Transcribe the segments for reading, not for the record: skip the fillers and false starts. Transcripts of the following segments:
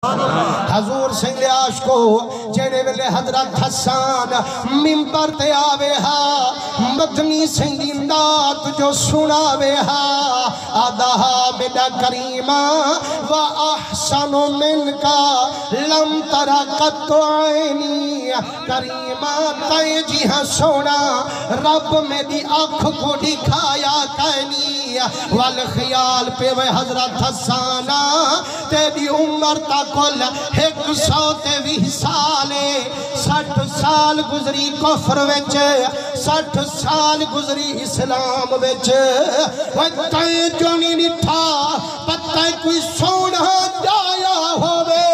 حضور سنگھ عاشقو جڑے ویلے حضرت حسان منبر تے آوے ہا مدنی سنگھ امداد جو سناوے ہا آدھا بیڈا کریمہ و احسن من کا لم ترا قط عینی کریمہ تے جی ہاں سونا رب میں دی آنکھ کو دکھایا کہنی والخیال پہ وہ حضرت حسانہ تیری عمر تاکل 120 سالے 60 سال گزری کفر وچ 60 سال گزری اسلام وچ وقتیں جو نہیں نٹھا پتہ کوئی سونا جایا ہووے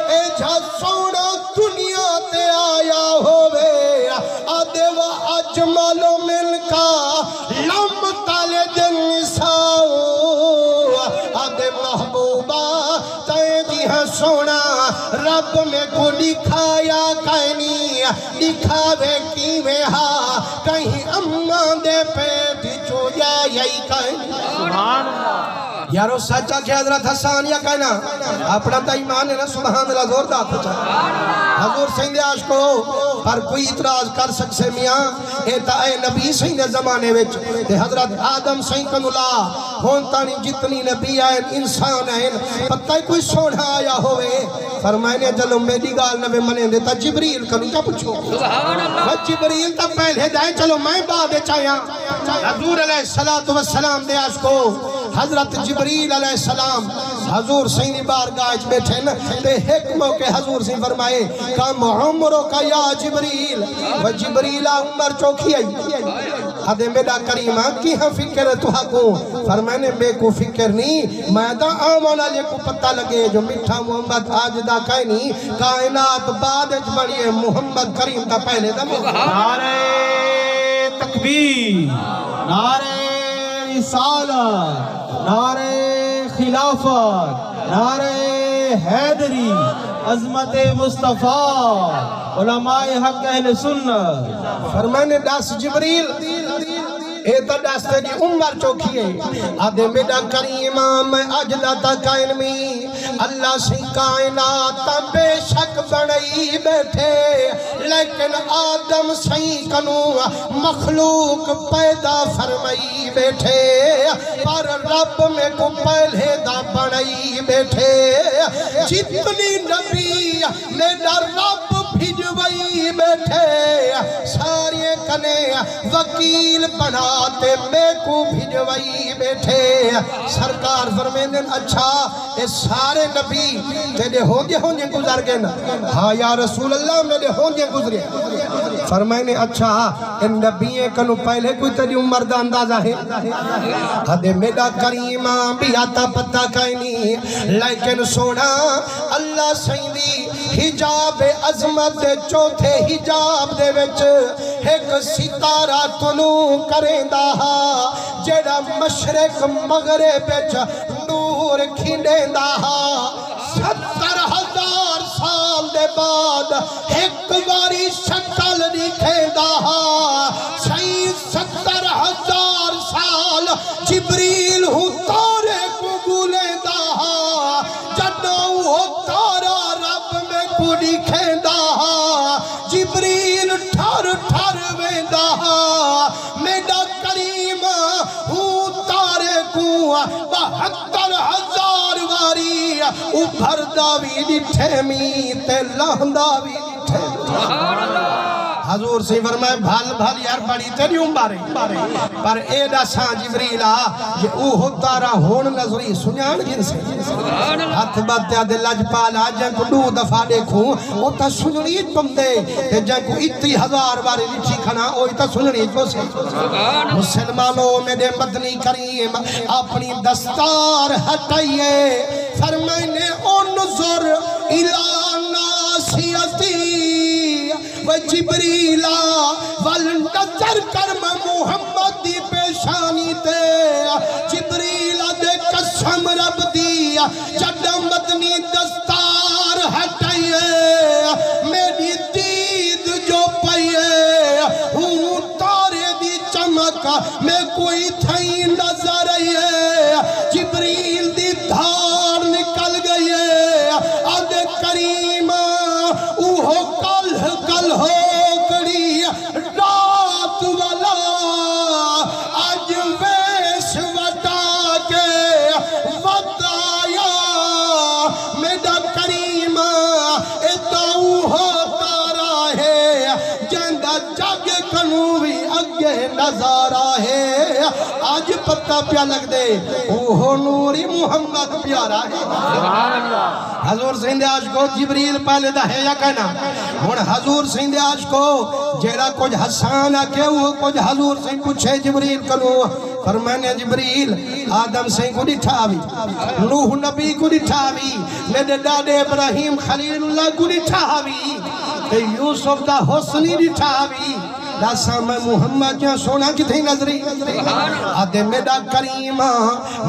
اے جا سونا دنیا تے آیا ہووے آدھے و اجمل من کا لم تلد النساء آدھے محبوبہ تے جی ہاں سونا رب میں کو دکھایا کہنی دکھاوے کیویں ہاں کہیں اماں دے پیٹ جو یہی کہنی سبحان اللہ یارو سچا کہ حضرت حسان یا کہنا اپنا تا ایمان ہے نا سبحان اللہ زور دا پچھا حضور سنگھ عاشقو پر کوئی اعتراض کر سکسے میاں اے تا اے نبی سنگھ زمانے وچ تے حضرت آدم سنگھ کنولا ہونتانی جتنی نبی آئے انسان آئے پتہ کوئی سونا آیا ہوئے فرمائنے چلو میری گال نبی منے دے تا جبریل کنو کیا پوچھو وہ جبریل تا پہلے جائے چلو میں بعد چاہیاں حضور علیہ السلام دے عاشقو حضرت جبریل علیہ السلام حضور سینی بارگاہ بیٹھے نا تے حکموں کے حضور سے فرمائے کم عمروں کا یا جبریل و جبریل عمر چوکھی آئی حدے میرا کریمہ کی ہاں فکر ہے تو حقوں فرمائنے بے کو فکر نہیں میں دا آمونا لے کو پتہ لگے جو مٹھا محمد آج دا کہنی کائنات بعدج بڑھئے محمد کریم دا پہلے دا نعرہ تکبیر نعرہ رسالت نعرہ خلافت نعرہ حیدری عظمت مصطفیٰ علماء حق اہل سنت فرمانے داس جبریل اے تا داس تیری عمر چوکھی ہے آدھے میڈا کریمہ میں اجدہ تا کائن میں اللہ سے کائنات بے شک بڑھئی بیٹھے لیکن آدم سے کنو مخلوق پیدا فرمائی بیٹھے پر رب میں کو پہلے دا بڑھئی بیٹھے جتنی نبی میڈا رب بھجوئی بیٹھے ساری کنے وکیل بناتے میں کو بھجوئی بیٹھے سرکار فرمیندن اچھا اے سارے نبی تیرے ہونجے گزر گئے نا ہاں یا رسول اللہ میرے ہونجے گزرے فرمائنے اچھا ان نبییں کنو پہلے کوئی تیری عمر دا اندازہ ہے حدے میرا کریمہ بھی آتا پتہ کہنی لیکن سونا اللہ سیدی حجاب عظمت چوتھے حجاب دے وچ ایک ستارہ طلوع کریں دا جیڑا مشرق مغرب وچ نور کھینڈیں دا 70,000 سال دے بعد ایک باری شکل دکھیں دا 70,000 سال جبریل ہوں تارے کو گولیں دا جدو ہو تارا رب میں کو دکھیں دا جبریل ٹھر ویندہ میڈا کریمہ ہوں تارے کو 72,000 واری اوپر داوی ڈٹھے میتے لہندہ بھی ڈٹھے حضور سے فرمائے بھال یار بڑی تیری عمر ہے پر ایڈا ساں جبریلہ یہ اوہ تارا ہون نظری سنیان جن سے ہاتھ باتیا دے لج پالا جن کو 2 دفعہ دیکھوں وہ تا سنیت بندے جن کو 30,000 بارے لچھی کھنا اوہ تا سنیت جو سے مسلمانوں میں دے مدنی کریم اپنی دستار ہٹائیے فرمائنے انظر الى ناسیتی و جبریلہ والنظر کرم محمد دی پیشانی تے جبریلہ دے قسم رب دی جڑا مدنی دستار ہٹائیے میری دید جو پائیے ہوں تارے دی چمک میں کوئی تھائی نظر آئیے جبریل دی دھار نکل گئی نظارہ ہے آج پتہ پیا لگ دے اوہ نوری محمد پیارا ہے حضور سندھ عاشقو جبریل پہلے دا ہے یا کہنا ہون حضور سندھ عاشقو جیڑا کچھ حسان آکے وہ کچھ حضور سندھ پوچھے جبریل کنو فرمانے جبریل آدم سندھ کو ڈٹھاوی نوح نبی کو ڈٹھاوی میرے ڈاڈے ابراہیم خلیل اللہ کو ڈٹھاوی یوسف دا حسنی ڈٹھاوی داسا میں محمد کیا سونا کتھے نظری آدھے میرا کریمہ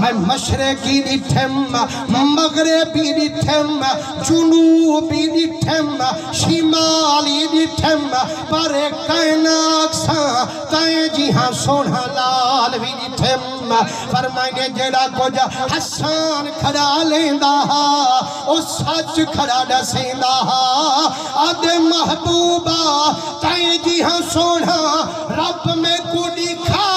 میں مشرقی ڈٹھم مغربی ڈٹھم جنوبی ڈٹھم شمالی ڈٹھم پر کائنات سا تائیں جی ہاں سونا لال بھی ڈٹھم فرمائنے جیڑا کچھ حسان کھڑا لیندہ او سچ کھڑا ڈسیندہ آدھے محبوبہ تائیں جی ہاں سونا رب میں کو دکھا